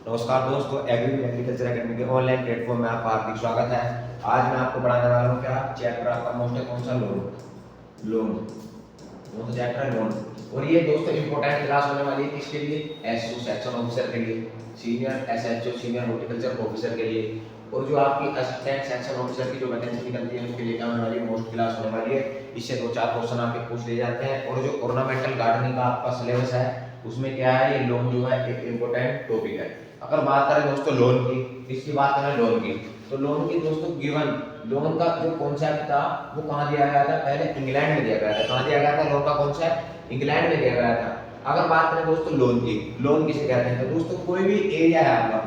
नमस्कार दोस्तों, agriculture academy के ऑनलाइन प्लेटफॉर्म में आपका हार्दिक स्वागत है। आज मैं आपको पढ़ाने वाला हूँ क्या चैप्टर आपका मोस्ट है कौन सा लोन लोन कौन सा चैप्टर है लोन। और ये दोस्तों इंपॉर्टेंट क्लास होने वाली है किसके लिए, एसओ सेक्शन ऑफिसर के लिए, senior SHO senior horticulture officer के लिए, और जो आपकी असिस्टेंट सेक्शन ऑफिसर की जो वैकेंसी निकलती है उसके लिए क्या होने वाली है, मोस्ट क्लास होने वाली है। इससे 2-4 क्वेश्चन आपके पूछ लिए जाते हैं। और जो ऑर्नामेंटल गार्डनिंग का आपका सिलेबस है उसमें क्या है, ये लोन जो है एक इंपॉर्टेंट टॉपिक है। अगर बात करें दोस्तों लोन की, इसकी बात करें लोन की, तो लोन की दोस्तों गिवन लोन का जो कॉन्सेप्ट था वो कहाँ दिया गया था, पहले इंग्लैंड में दिया गया था। कहाँ दिया गया था लोन का कॉन्सेप्ट, इंग्लैंड में दिया गया था। अगर बात करें दोस्तों लोन की, लोन किसे कहते हैं, तो दोस्तों कोई भी एरिया है आपका,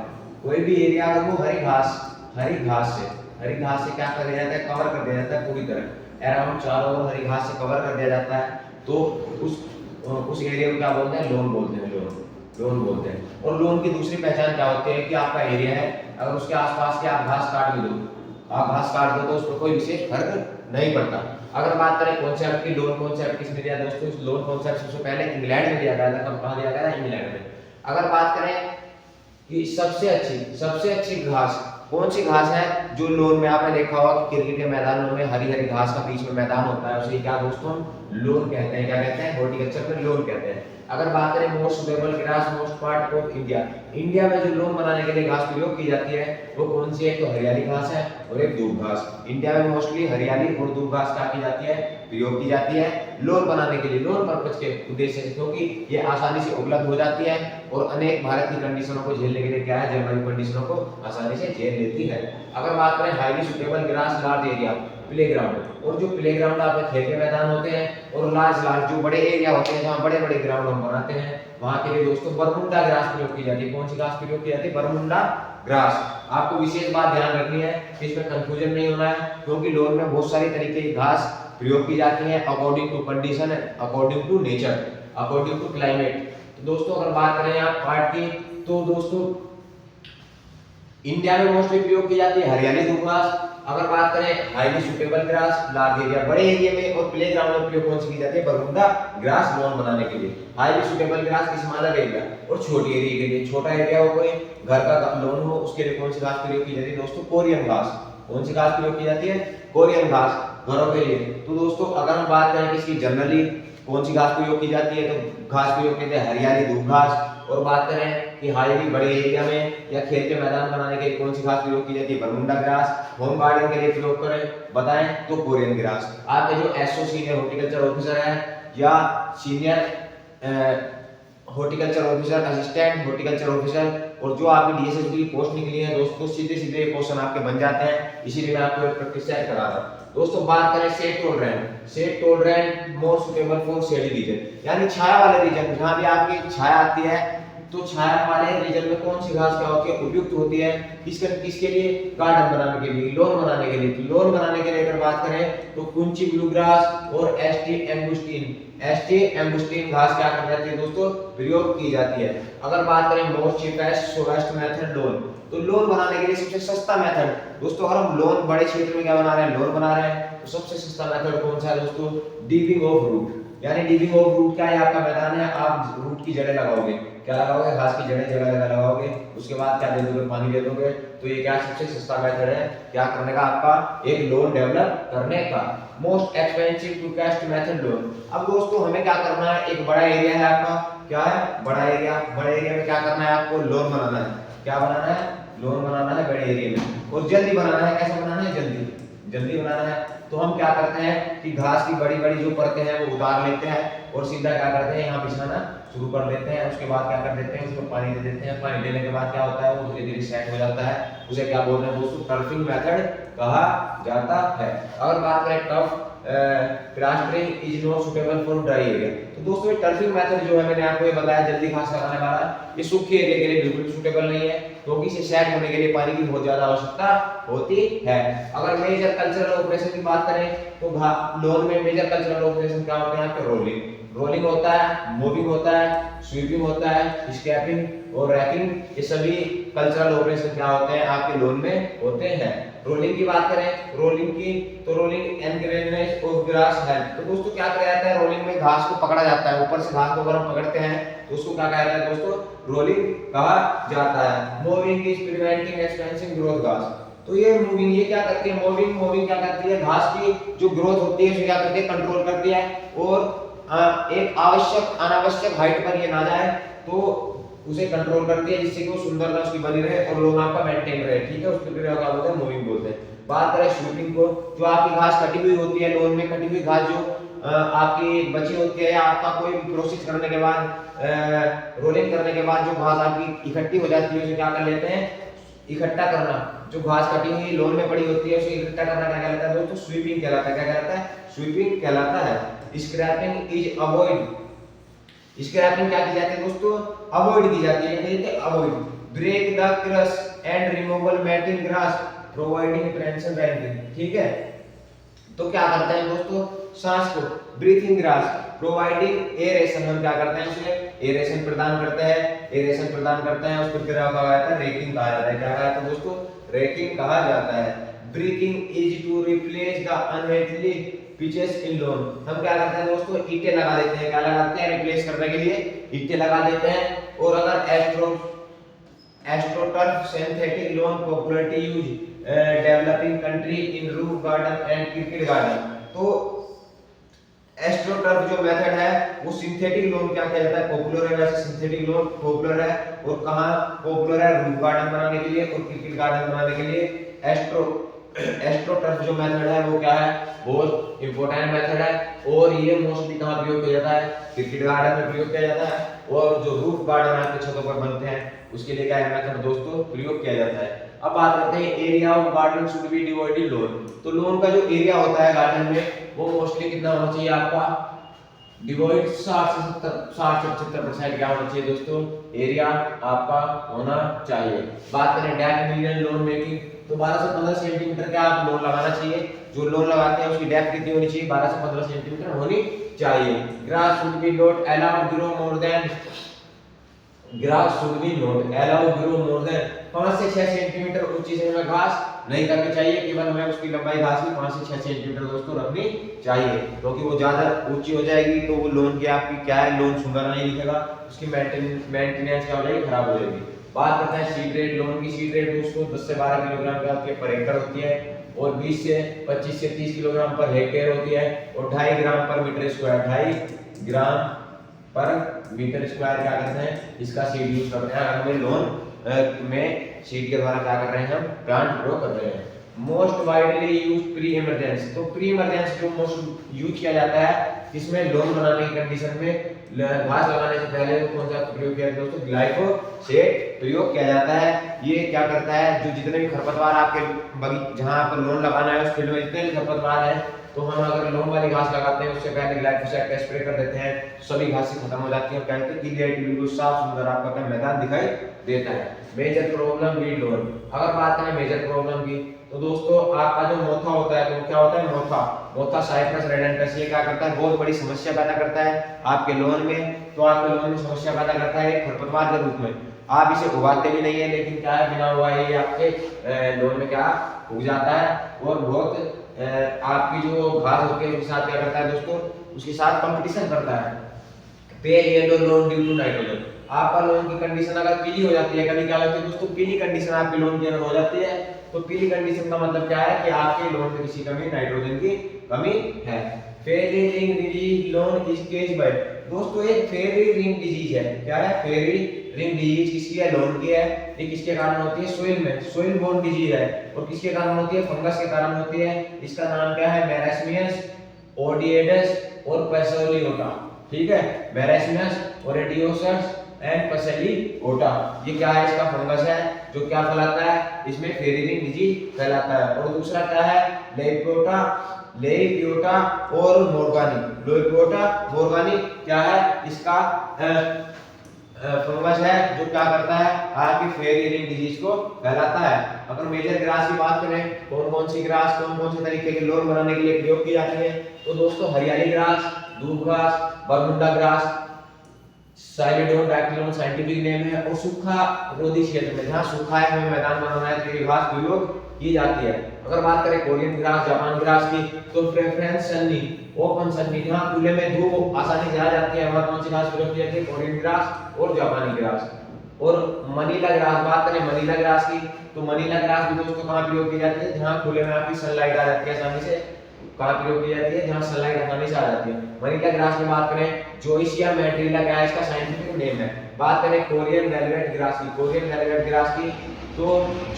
कोई भी एरिया अगर वो हरी घास से क्या कर दिया जाता है, कवर कर दिया जाता है पूरी तरह, अराउंड चारों ओर हरी घास से कवर कर दिया जाता है, तो उस एरिया को क्या बोलते हैं, लोन बोलते हैं। लोन बोलते हैं। और लोन की दूसरी पहचान क्या होती है कि आपका एरिया है, अगर उसके आसपास के आप घास काट भी दो, आप घास काट दो तो उस पर कोई विशेष फर्क नहीं पड़ता। अगर बात करें कॉन्सेप्ट की, लोन कॉन्सेप्ट किसने दिया दोस्तों, इस लोन कॉन्सेप्ट सबसे पहले इंग्लैंड में दिया गया था। कब कहाँ दिया गया था, इंग्लैंड में। अगर बात करें कि सबसे अच्छी घास कौन सी घास है, जो लोन में आपने देखा होगा कि क्रिकेट के मैदानों में हरी हरी घास का बीच में मैदान होता है, उसे क्या दोस्तों लोन कहते हैं। क्या कहते हैं, हॉर्टिकल्चर में लोन कहते हैं। अगर बात करें most suitable grass most part of India, India में जो लोन बनाने के लिए घास प्रयोग की जाती है वो कौन सी है, तो हरियाली घास है और एक दूब घास। इंडिया में मोस्टली हरियाली और दूब घास क्या की जाती है, प्रयोग की जाती है लोन बनाने के लिए, लोन पर्पज के उद्देश्य से, क्योंकि ये आसानी से उपलब्ध हो जाती है और अनेक भारत की कंडीशनों को झेलने के लिए क्या है, जलवायु कंडीशनों को आसानी से झेल लेती है। अगर बात करें highly suitable grass large area playground, और जो प्लेग्राउंड आपके खेल के मैदान होते हैं और लार्ज जो बड़े एरिया होते हैं जहाँ बड़े बड़े ग्राउंड हम बनाते हैं, वहां के लिए दोस्तों बरमुंडा ग्रास प्रयोग की जाती है। कौन सी घास प्रयोग की जाती है, बरमुंडा ग्रास। आपको विशेष बात ध्यान रखनी है, इसमें कंफ्यूजन नहीं होना है, क्योंकि लोन में बहुत सारी तरीके की घास प्रयोग की जाती है according to condition, according to nature, according to climate. तो दोस्तों अगर बात करें आप पार्ट की, तो दोस्तों इंडिया में मोस्टली प्रयोग की जाती है हरियाली दूब घास। अगर बात करें highly suitable grass large area बड़े एरिया में, और प्लेग्राउंड में प्रयोग कौन सी की जाती है, बरमुंडा ग्रास लोन बनाने के लिए। Highly suitable grass smaller area, और छोटी एरिया के लिए, छोटा एरिया हो कोई घर का लोन हो उसके लिए कौन सी घास प्रयोग की जाती है दोस्तों, कोरियन घास। कौन सी घास प्रयोग की जाती है, कोरियन घास घरों के लिए। तो दोस्तों अगर हम बात करें इसकी जनरली कौन सी घास प्रयोग की जाती है, तो घास प्रयोग की जाती है हरियाली दूब घास। और बात करें कि हाईली बड़े एरिया में या खेल के मैदान बनाने के लिए कौन सी घास प्रयोग की जाती है, बरमुंडा ग्रास। होम गार्डन के लिए प्रयोग करें बताएं तो कोरियन ग्रास। आपके जो एसओ सीनियर हॉर्टिकल्चर ऑफिसर है या senior horticulture officer, assistant horticulture officer, और जो आपकी डीएसएसबी की पोस्ट निकली है दोस्तों, सीधे सीधे क्वेश्चन आपके बन जाते हैं। इसीलिए मैं आपको एक प्रैक्टिस सेट करा रहा हूं। दोस्तों बात करें shade tolerant more suitable for shady region, यानी छाया वाले रीजन, जहां भी आपकी छाया आती है, तो छाया वाले रीजन में कौन सी घास क्या होती है, उपयुक्त होती है किसके लिए, गार्डन बनाने के लिए, लोन बनाने के लिए। तो लोन बनाने के लिए अगर बात करें तो कुंची ब्लूग्रास और एसटी एंगुस्टीन घास क्या कर जाती है दोस्तों, प्रयोग की जाती है। अगर बात करें मोस्ट चीपेस्ट सोवेस्ट मेथड लोन, तो लोन बनाने के लिए सबसे सस्ता मेथड दोस्तों, अगर हम लोन बड़े क्षेत्र में क्या बना रहे हैं, लोन बना रहे हैं, तो सबसे सस्ता मेथड कौन सा है दोस्तों, डिगिंग ऑफ रूट। यानी डिगिंग ऑफ रूट क्या है, आपका मैदान है, आप रूट की जड़ें लगाओगे, क्या लगाओगे, घास की जड़ें जगह लगाओगे, उसके बाद क्या दे दोगे, पानी दे दोगे। तो ये क्या सबसे सस्ता मेथड है क्या करने का, आपका एक लोन डेवलप करने का। Most expensive to cost method lawn. अब दोस्तों हमें क्या करना है, एक बड़ा एरिया है आपका, क्या है, बड़ा एरिया, बड़े एरिया में क्या करना है, आपको लोन बनाना है। क्या बनाना है, लोन बनाना है बड़े एरिया में, और जल्दी बनाना है। कैसे बनाना है, जल्दी बनाना है। तो हम क्या करते हैं कि घास की बड़ी बड़ी जो परतें हैं वो उतार लेते हैं और सीधा क्या करते हैं, यहाँ बिछाना शुरू कर देते हैं। उसके बाद क्या कर देते हैं, उसको पानी दे देते हैं। पानी देने के बाद क्या होता है, वो धीरे धीरे सेट हो जाता है। उसे क्या बोलते हैं दोस्तों, टर्फिंग मेथड कहा जाता है। अगर बात करें tough plastering is not suitable for dry area, तो दोस्तों ये टर्फिंग मेथड जो है, मैंने आपको ये बताया जल्दी घास लगाने वाला, ये सूखे एरिया के लिए बिल्कुल सुटेबल नहीं है, क्योंकि इसे सेट होने के लिए पानी की बहुत ज्यादा आवश्यकता होती है। अगर मेजर कल्चरल ऑपरेशन की बात करें तो लोन में मेजर कल्चरल ऑपरेशन क्या होते हैं, आपके रोलिंग, रोलिंग होता है, मूविंग होता है, स्वीपिंग होता है, स्क्रैपिंग और रैकिंग, ये सभी कल्चरल ऑपरेशन क्या होते हैं आपके लोन में होते हैं। रोलिंग की बात करें, रोलिंग की, तो रोलिंग एनग्रेनेज ऑफ ग्रास हेल्प, तो दोस्तों क्या किया जाता है, रोलिंग में घास को पकड़ा जाता है, ऊपर से घास को अगर हम पकड़ते हैं तो उसको क्या कहा जाता है दोस्तों, रोलिंग कहा जाता है। Moving is preventing expensive growth घास, तो ये मूविंग ये क्या करती है, मूविंग क्या करती है, घास की जो ग्रोथ होती है उसे क्या करती है, कंट्रोल करती है, और एक आवश्यक अनावश्यक हाइट पर ये ना जाए तो उसे कंट्रोल करती है, जिससे कि वो सुंदरता उसकी बनी रहे और लोन आपका मेंटेन रहे, ठीक है, उसके लिए क्या बोलते हैं, मूविंग बोलते हैं। बात करें स्वीपिंग को, जो आपकी घास कटी हुई होती है, लोन में कटी हुई घास जो आपकी बची होती है, या आपका कोई प्रोसेस करने के बाद रोलिंग करने के बाद जो घास आपकी इकट्ठी हो जाती है उसे क्या कर लेते हैं, इकट्ठा करना, जो घास कटी हुई लोन में पड़ी होती है उसे इकट्ठा करना क्या कहलाता है दोस्तों, स्वीपिंग कहलाता है। क्या कहलाता है, स्वीपिंग कहलाता है। स्क्रैपिंग इज अवॉइड, स्क्रैपिंग क्या की जाती है दोस्तों, अवॉइड की जाती है, कहते हैं avoid. Break the crush and removal matting grass providing traction ranking, ठीक है, तो क्या करते हैं दोस्तों, सांस को ब्रीथिंग ग्रास प्रोवाइडिंग एरेशन, हम क्या करते हैं उसे एरेशन प्रदान करते हैं, एरेशन प्रदान करते हैं, उसको क्या कहा जाता है, रेकिंग कहा जाता है। क्या कहा जाता है दोस्तों, रेकिंग कहा जाता है। Breaking is to replace the unhealthy patches in lawn, हम क्या करते हैं दोस्तों, ईंटें लगा देते हैं, क्या लगाते हैं, रिप्लेस करने के लिए ईंटें लगा देते हैं। और अगर astroturf synthetic loan popularity use developing country in roof garden and cricket garden, तो एस्ट्रोटर्फ जो मेथड है वो सिंथेटिक लोन क्या किया जाता है, पॉपुलर है, वैसे सिंथेटिक लोन पॉपुलर है, और कहां पॉपुलर है, रूफ गार्डन बनाने के लिए और क्रिकेट गार्डन बनाने के लिए। एस्ट्रोटर्फ जो मेथड है वो क्या है, बहुत इंपॉर्टेंट मेथड है, और ये मोस्टली कहां प्रयोग किया जाता है, क्रिकेट गार्डन में प्रयोग किया जाता है, और जो रूफ गार्डन आपके छतों पर बनते हैं उसके लिए क्या है मेथड दोस्तों, प्रयोग किया जाता है। अब बात करते हैं area of garden should be divided loan, तो लोन का जो एरिया होता है गार्डन में वो मोस्टली कितना होना चाहिए आपका, डिवाइड 60 से 75% क्या होना चाहिए दोस्तों, एरिया आपका होना चाहिए। बात करें डेप्थ मीडियन लोन मेकिंग, तो 12 से 15 सेंटीमीटर का आप लोन लगाना चाहिए, जो लोन लगाते हैं उसकी डेप्थ कितनी होनी चाहिए, 12 से 15 सेंटीमीटर होनी चाहिए। Grass should be not allowed grow more than, grass should be not allowed grow more than 5 से 6 सेंटीमीटर ऊंची से हमें घास नहीं करनी चाहिए, केवल हमें उसकी लंबाई घास की 5 से 6 सेंटीमीटर दोस्तों रखनी चाहिए, क्योंकि वो ज्यादा ऊंची हो जाएगी तो वो लोन की आपकी क्या है, लोन सुंदर नहीं दिखेगा, उसकी मेंटेनेंस क्या हो जाएगी, खराब हो जाएगी। बात करते हैं सीड रेट, लोन की सीड रेट दोस्तों 10 से 12 किलोग्राम के पर एकड़ होती है, और 20 से 25 से 30 किलोग्राम पर हेक्टेयर होती है, और 2.5 ग्राम पर मीटर स्क्वायर, 2.5 ग्राम पर मीटर स्क्वायर क्या करते हैं, इसका सीड यूज करते हैं, हमें लोन में सीड के द्वारा क्या कर रहे हैं, हम प्लांट ग्रो कर रहे हैं। Most widely use pre emergency, तो प्री इमरजेंसी जो मोस्ट यूज किया जाता है इसमें लोन बनाने की कंडीशन में घास लगाने से पहले कौन सा प्रयोग किया जाता है दोस्तों, ग्लाइफोसेट प्रयोग किया जाता है। ये क्या करता है, जो जितने भी खरपतवार आपके जहां आपको लोन लगाना है उस फील्ड में जितने भी खरपतवार है, तो हम अगर लोन वाली घास लगाते हैं उससे पहले ग्लाइफोसेट का स्प्रे कर देते हैं, सभी घासें खत्म हो जाती है, कहते हैं क्लियरिटी बिल्कुल साफ सुंदर आपका क्या मैदान दिखाई देता है। मेजर प्रॉब्लम वीड लोन, अगर बात करें मेजर प्रॉब्लम की, तो दोस्तों आपका जो मोथा होता है, तो क्या होता है मोथा साइप्रस रेडेंटस, ये क्या करता है, बहुत बड़ी समस्या पैदा करता है आपके लोन में, तो आपके लोन में समस्या पैदा करता है खरपतवार के रूप में, आप इसे उगाते भी नहीं है, लेकिन क्या है बिना उगाए ये आपके लोन में क्या उग जाता है, और बहुत आपकी जो घास होती है उसके साथ क्या करता है दोस्तों, उसके साथ कंपटीशन करता है। Pale yellow lawn due to nitrogen, आपका लोन की कंडीशन अगर पीली हो जाती है, कभी क्या होती है दोस्तों, पीली कंडीशन आपके लोन की अगर हो जाती है, तो पीली कंडीशन का मतलब क्या है कि आपके लोन में किसी कमी, नाइट्रोजन की कमी है। Fairy ring disease lawn is case by, दोस्तों एक फेरी रिंग डिजीज है, क्या है, फेरी रिंग डिजीज किसकी है, लोन की है, ये किसके कारण होती है, सोइल में, सोइल बोर्न डिजीज है, और किसके कारण होती है, फंगस के कारण होती है, इसका नाम क्या है, मेरास्मियस ओडिएडस और पैसोलियोटा, ठीक है, मेरास्मियस ओडियोसस एंड पैसोलियोटा, ये क्या है, इसका फंगस है जो क्या फैलाता है, इसमें फेरी रिंग डिजीज फैलाता है। और दूसरा क्या है, लेपियोटा और मोर्गानी, लेपियोटा मोर्गानी क्या है, इसका फंगस है जो क्या करता है, आपकी फेरी रिंग डिजीज को फैलाता है। अगर मेजर ग्रास की बात करें, कौन कौन सी ग्रास कौन कौन से तरीके के लोन बनाने के लिए प्रयोग की जाती है, तो दोस्तों हरियाली ग्रास, दूब घास, बरमुंडा ग्रास, साइलिडोन डाइक्टिलोन साइंटिफिक नेम है। और सूखा रोधी क्षेत्र में जहां सूखा है हमें मैदान बनाना है तो ये घास प्रयोग की जाती है। अगर बात करें कोरियन ग्रास, जापान ग्रास की, तो प्रेफरेंस सन्नी, ओपन सन्नी, जहां खुले में धूप आसानी से आ जाती है वहां कौन सी घास प्रयोग की जाती है? कोरियन ग्रास और जापानी ग्रास। और मनीला ग्रास, बात करें मनीला ग्रास की, तो मनीला ग्रास भी दोस्तों कहां प्रयोग की जाती है? जहां खुले में आपकी सनलाइट आ जाती है आसानी से। कहां प्रयोग की जाती है? जहां सनलाइट आसानी से आ जाती है। मनीला ग्रास की बात करें, जोइसिया मैट्रिला क्या है इसका साइंटिफिक नेम है। बात करें कोरियन वेलवेट ग्रास की, कोरियन वेलवेट ग्रास की, तो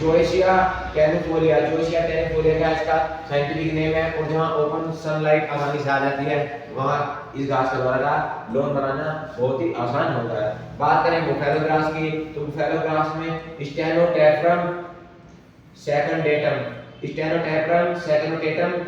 जोइसिया कैनिफोलिया, जोइसिया कैनिफोलिया का इसका साइंटिफिक नेम है। और जहां ओपन सनलाइट आसानी से आ जाती है वहां इस घास के द्वारा लॉन बनाना बहुत ही आसान होता है। बात करें बुफेलो ग्रास की, तो बुफेलो ग्रास में स्टेनोटेफ्रम सेकेंडेटम, स्टेनोटेफ्रम सेकेंडेटम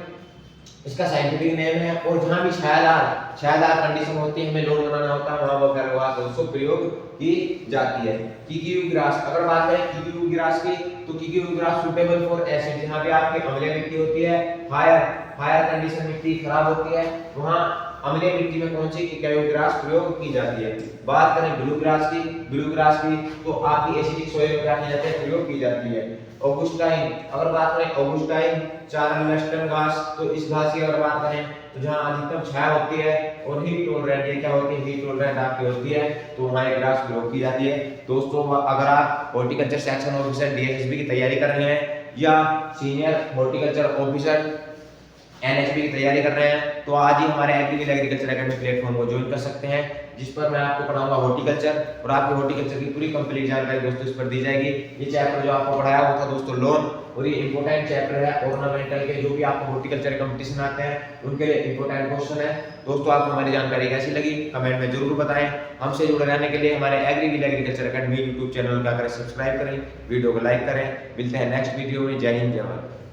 इसका साइंटिफिक नेम है। और जहां भी छायादार कंडीशन होती है हमें लॉन बनाना होता है वहां बुफेलो ग्रास दोस्तों प्रयोग की जाती है। किकियू ग्रास, अगर बात करें किकियू ग्रास की, तो किकियू ग्रास सुटेबल फॉर एसिड, जहां पे आपकी अम्लीय मिट्टी होती है, फायर कंडीशन मिट्टी खराब होती है वहां अम्लीय मिट्टी में कौन सी किकियू ग्रास प्रयोग की जाती है। बात करें ब्लू ग्रास की, ब्लू ग्रास की, तो आपकी एसिडिक सॉइल में क्या की जाती है? प्रयोग की जाती है। ऑगस्टाइन, अगर बात करें ऑगस्टाइन चार्लस्टन घास, तो इस घास की अगर बात करें तो जहां अधिकतम छाया होती है और हीट टॉलरेंट, ये क्या होती है? हीट टॉलरेंट आपकी होती है तो वहां एक ग्रास प्रयोग की जाती है। दोस्तों अगर आप हॉर्टिकल्चर सेक्शन ऑफिसर डीएसएसबी की तैयारी कर रहे हैं या सीनियर हॉर्टिकल्चर ऑफिसर एनएचबी की तैयारी कर रहे हैं तो आज ही हमारे एग्रीकल्चर एग्रीकल्चर एकेडमी प्लेटफॉर्म को ज्वाइन कर सकते हैं, जिस पर मैं आपको पढ़ाऊंगा हॉर्टिकल्चर और आपके हॉर्टिकल्चर की पूरी कंप्लीट जानकारी दोस्तों इस पर दी जाएगी। ये चैप्टर जो आपको पढ़ाया वो था दोस्तों लॉन, और ये इंपॉर्टेंट चैप्टर है ऑर्नामेंटल के, जो भी आपको हॉर्टिकल्चर कंपटीशन आते हैं उनके लिए इंपॉर्टेंट क्वेश्चन है। दोस्तों आपको हमारी जानकारी कैसी लगी कमेंट में जरूर बताएं। हमसे जुड़े रहने के लिए हमारे एग्रीकल्चर एकेडमी यूट्यूब चैनल को आकर सब्सक्राइब करें, वीडियो को लाइक करें। मिलते हैं नेक्स्ट वीडियो में। जय हिंद जय भारत।